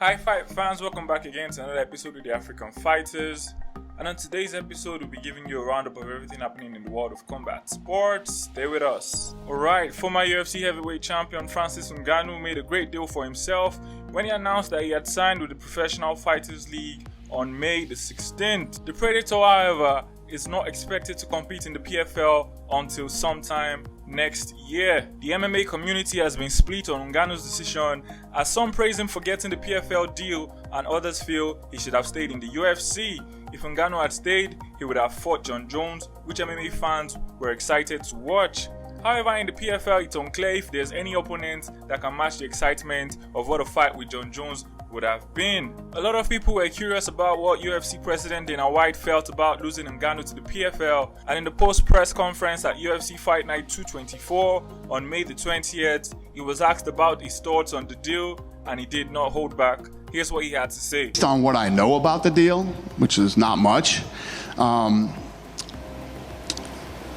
Hi fight fans, welcome back again to another episode of the African Fighters. And on today's episode, we'll be giving you a roundup of everything happening in the world of combat sports. Stay with us. Alright, former UFC heavyweight champion Francis Ngannou made a great deal for himself when he announced that he had signed with the Professional Fighters League on May the 16th. The Predator, however, is not expected to compete in the PFL until sometime next year. The MMA community has been split on Ngannou's decision, as some praise him for getting the PFL deal and others feel he should have stayed in the UFC. If Ngannou had stayed, he would have fought Jon Jones, which MMA fans were excited to watch. However, in the PFL, it's unclear if there's any opponent that can match the excitement of what a fight with Jon Jones would have been. A lot of people were curious about what UFC President Dana White felt about losing Ngannou to the PFL, and in the post-press conference at UFC Fight Night 224 on May the 20th, he was asked about his thoughts on the deal, and he did not hold back. Here's what he had to say. Based on what I know about the deal, which is not much,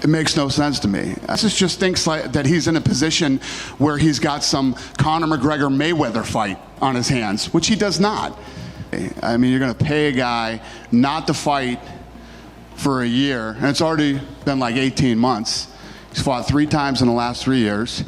it makes no sense to me. This just thinks like that he's in a position where he's got some Conor McGregor Mayweather fight on his hands, which he does not. I mean, you're going to pay a guy not to fight for a year, and it's already been like 18 months. He's fought 3 times in the last 3 years.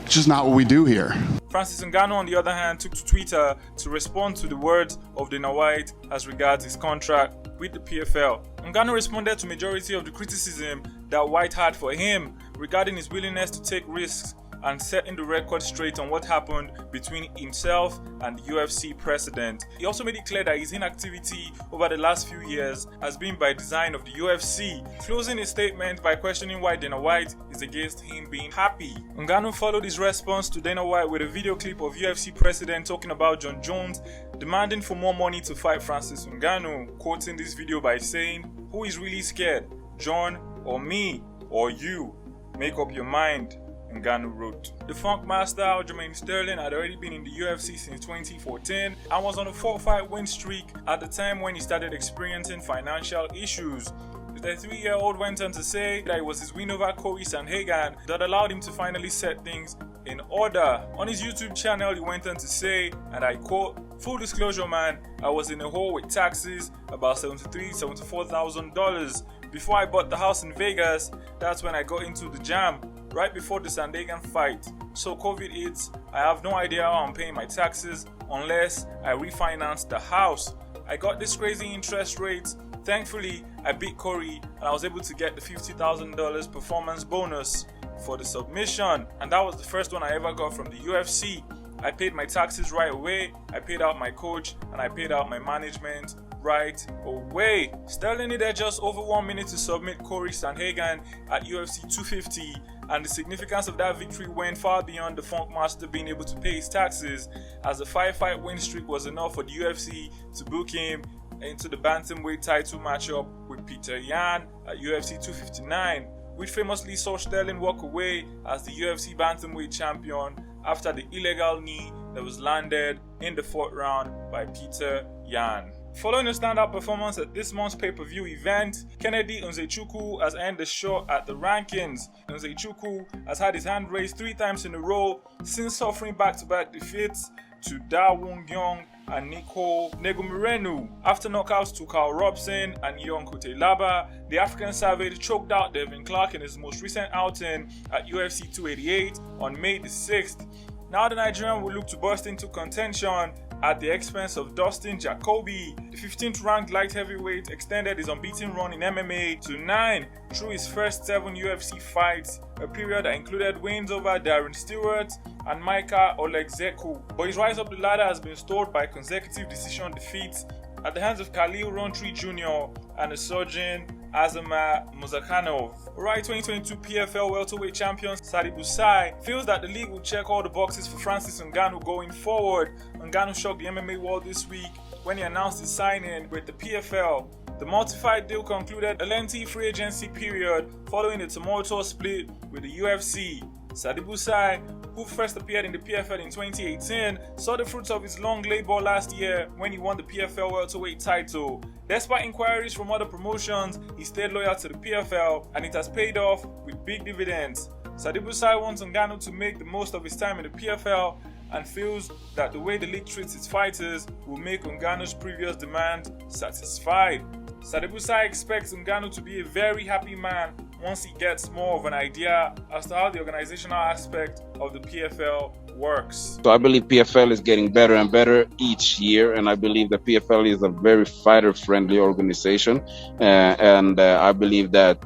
It's just not what we do here. Francis Ngannou, on the other hand, took to Twitter to respond to the words of Dana White as regards his contract with the PFL. Ngannou responded to majority of the criticism that White had for him regarding his willingness to take risks and setting the record straight on what happened between himself and the UFC president. He also made it clear that his inactivity over the last few years has been by design of the UFC, closing his statement by questioning why Dana White is against him being happy. Ngannou followed his response to Dana White with a video clip of UFC president talking about Jon Jones demanding for more money to fight Francis Ngannou, quoting this video by saying, "Who is really scared, Jon or me or you? Make up your mind," Ngannou wrote. The Funk Master, Jermaine Sterling, had already been in the UFC since 2014 and was on a 4-fight win streak at the time when he started experiencing financial issues. The 33-year-old went on to say that it was his win over Corey Sandhagen that allowed him to finally set things in order. On his YouTube channel, he went on to say, and I quote, "Full disclosure, man, I was in a hole with taxes, about $74,000. Before I bought the house in Vegas, that's when I got into the jam, right before the Sandhagen fight. So COVID hits, I have no idea how I'm paying my taxes unless I refinance the house. I got this crazy interest rate. Thankfully, I beat Corey and I was able to get the $50,000 performance bonus for the submission. And that was the first one I ever got from the UFC. I paid my taxes right away, I paid out my coach, and I paid out my management right away." Sterling needed just over 1 minute to submit Corey Sandhagen at UFC 250, and the significance of that victory went far beyond the Funk Master being able to pay his taxes, as the 5-fight win streak was enough for the UFC to book him into the bantamweight title matchup with Peter Yan at UFC 259, which famously saw Sterling walk away as the UFC bantamweight champion after the illegal knee that was landed in the 4th round by Peter Yan. Following a standout performance at this month's pay-per-view event, Kennedy Nzechukwu has earned a shot at the rankings. Nzechukwu has had his hand raised 3 times in a row since suffering back-to-back defeats to Da Woon Gyong and Nicole Negumerenu. After knockouts to Carl Robson and Yon Kutelaba, the African Savage choked out Devin Clark in his most recent outing at UFC 288 on May the 6th. Now the Nigerian will look to burst into contention at the expense of Dustin Jacoby. The 15th ranked light heavyweight extended his unbeaten run in MMA to 9 through his first 7 UFC fights, a period that included wins over Darren Stewart and Micah Olegzeku. But his rise up the ladder has been stalled by consecutive decision defeats at the hands of Khalil Rountree Jr. and the surgeon Azama Muzakhanov. Alright, 2022 PFL welterweight champion Sadi Busai feels that the league will check all the boxes for Francis Ngannou going forward. Ngannou shocked the MMA world this week when he announced his signing with the PFL. The multi-fight deal concluded a lengthy free agency period following a tumultuous split with the UFC. Sadi Busai, who first appeared in the PFL in 2018, saw the fruits of his long labor last year when he won the PFL welterweight title. Despite inquiries from other promotions, he stayed loyal to the PFL, and it has paid off with big dividends. Sadi Busai wants Ngannou to make the most of his time in the PFL and feels that the way the league treats its fighters will make Ngannou's previous demand satisfied. Sadibusai expects Ngannou to be a very happy man once he gets more of an idea as to how the organizational aspect of the PFL works. So I believe PFL is getting better and better each year, and I believe the PFL is a very fighter-friendly organization, and I believe that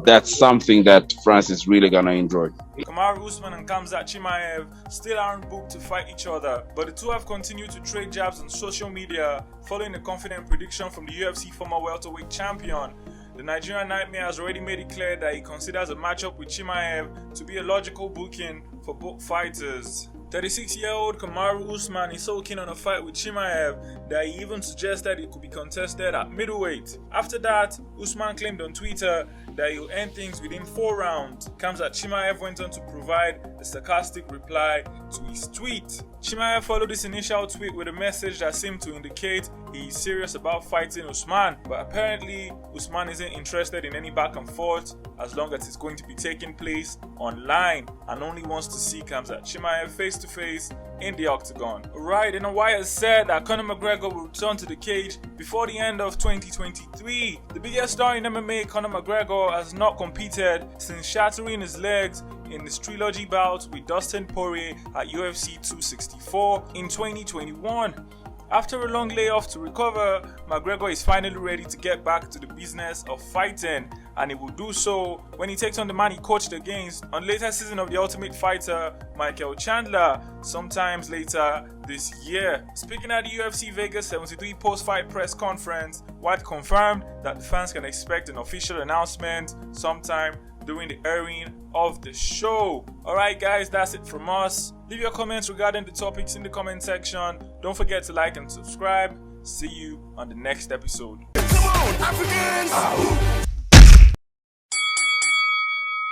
that's something that France is really gonna enjoy. Kamaru Usman and Khamzat Chimaev still aren't booked to fight each other, but the two have continued to trade jabs on social media following a confident prediction from the UFC former welterweight champion. The Nigerian Nightmare has already made it clear that he considers a matchup with Chimaev to be a logical booking for both fighters. 36-year-old Kamaru Usman is so keen on a fight with Chimaev that he even suggested it could be contested at middleweight. After that, Usman claimed on Twitter that he'll end things within 4 rounds. Khamzat Chimaev went on to provide a sarcastic reply to his tweet. Chimaev followed this initial tweet with a message that seemed to indicate he is serious about fighting Usman, but apparently Usman isn't interested in any back and forth as long as it's going to be taking place online and only wants to see Khamzat Chimaev face to face in the octagon. Alright, Dana White has said that Conor McGregor will return to the cage before the end of 2023. The biggest star in MMA, Conor McGregor, has not competed since shattering his legs in his trilogy bout with Dustin Poirier at UFC 264 in 2021. After a long layoff to recover, McGregor is finally ready to get back to the business of fighting, and he will do so when he takes on the man he coached against on the latest season of The Ultimate Fighter, Michael Chandler, sometimes later this year. Speaking at the UFC Vegas 73 post-fight press conference, White confirmed that the fans can expect an official announcement sometime during the airing of the show. Alright guys, that's it from us. Leave your comments regarding the topics in the comment section. Don't forget to like and subscribe. See you on the next episode. Come on, Africans!